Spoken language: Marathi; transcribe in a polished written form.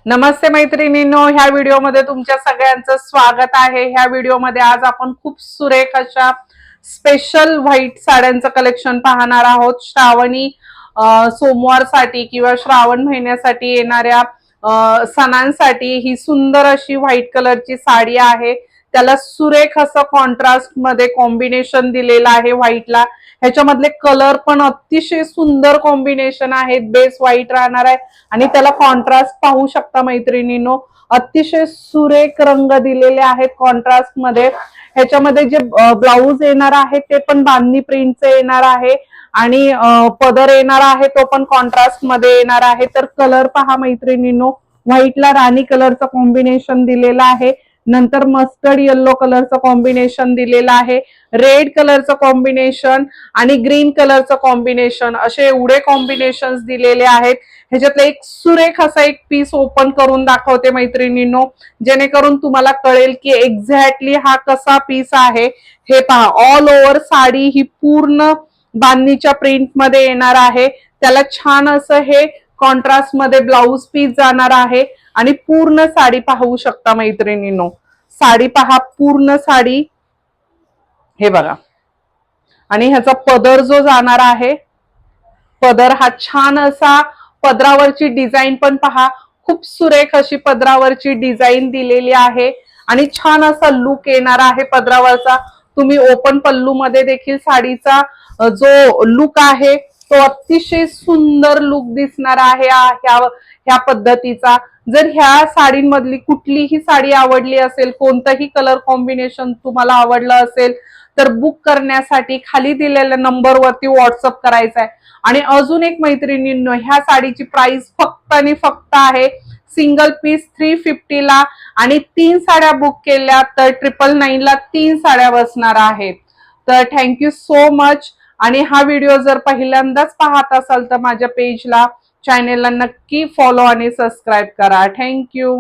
नमस्ते मैत्रिणींनो, ह्या व्हिडिओमध्ये तुमच्या सगळ्यांचं स्वागत आहे। ह्या व्हिडिओमध्ये आज आपण खूप सुरेख अशा स्पेशल व्हाईट साड्यांचं कलेक्शन पाहणार आहोत। श्रावणी सोमवारसाठी किंवा श्रावण महिन्यासाठी येणाऱ्या सणांसाठी ही सुंदर अशी व्हाईट कलरची साडी आहे। त्याला सुरेख असं कॉन्ट्रास्ट मध्ये कॉम्बिनेशन दिलेलं आहे व्हाईटला। ह्याच्यामधले कलर पण अतिशय सुंदर कॉम्बिनेशन आहेत। बेस व्हाईट राहणार आहे आणि त्याला कॉन्ट्रास्ट पाहू शकता मैत्रिणींनो, अतिशय सुरेख रंग दिलेले आहेत कॉन्ट्रास्ट मध्ये। ह्याच्यामध्ये जे ब्लाउज येणार आहे ते पण बांधणी प्रिंटचे येणार आहे आणि पदर येणार आहे तो पण कॉन्ट्रास्ट मध्ये येणार आहे। तर कलर पहा मैत्रिणींनो, व्हाईटला राणी कलरचं कॉम्बिनेशन दिलेलं आहे, नंतर मस्टर्ड येल्लो कलरचं कॉम्बिनेशन दिलेलं आहे, रेड कलरचं कॉम्बिनेशन आणि ग्रीन कलरचं कॉम्बिनेशन, असे एवढे कॉम्बिनेशन्स दिलेले आहेत। ह्याच्यातलं एक सुरेख असा एक पीस ओपन करून दाखवते मैत्रिणींनो, जेणेकरून तुम्हाला कळेल की एक्झॅक्टली हा कसा पीस आहे। हे पहा, ऑल ओव्हर साडी ही पूर्ण बांधणीच्या प्रिंट मध्ये येणार आहे। त्याला छान असं हे कॉन्ट्रास्ट मध्ये ब्लाउज पीस जाणार आहे आणि पूर्ण साडी पाहू शकता मैत्रिणींनो। साडी पहा, पूर्ण साडी हे बघा, आणि ह्याचा पदर जो जाणार आहे, पदर हा छान असा, पदरावरची डिझाईन पण पहा, खूप सुरेख अशी पदरावरची डिझाईन दिलेली आहे आणि छान असा लुक येणार आहे पदरावरचा। तुम्ही ओपन पल्लू मध्ये देखील साडीचा जो लुक आहे तो अतिशय सुंदर लुक दिसणार आहे ह्या पद्धतीचा। जर ह्या साडींमधली कुठलीही साडी आवडली असेल, कोणतंही कलर कॉम्बिनेशन तुम्हाला आवडलं असेल तर बुक करण्यासाठी खाली दिलेल्या नंबरवरती व्हॉट्सअप करायचा आहे। आणि अजून एक मैत्रिणींनो, ह्या साडीची प्राइस फक्त आणि फक्त आहे सिंगल पीस 350 ला, आणि 3 साड्या बुक केल्या तर 999 ला 3 साड्या बसणार आहेत। तर थँक्यू सो मच। आणि हा व्हिडिओ जर पहिल्यांदाच पाहत असाल तर माझ्या पेजला, चॅनेलला नक्की फॉलो आणि सबस्क्राईब करा। थँक्यू।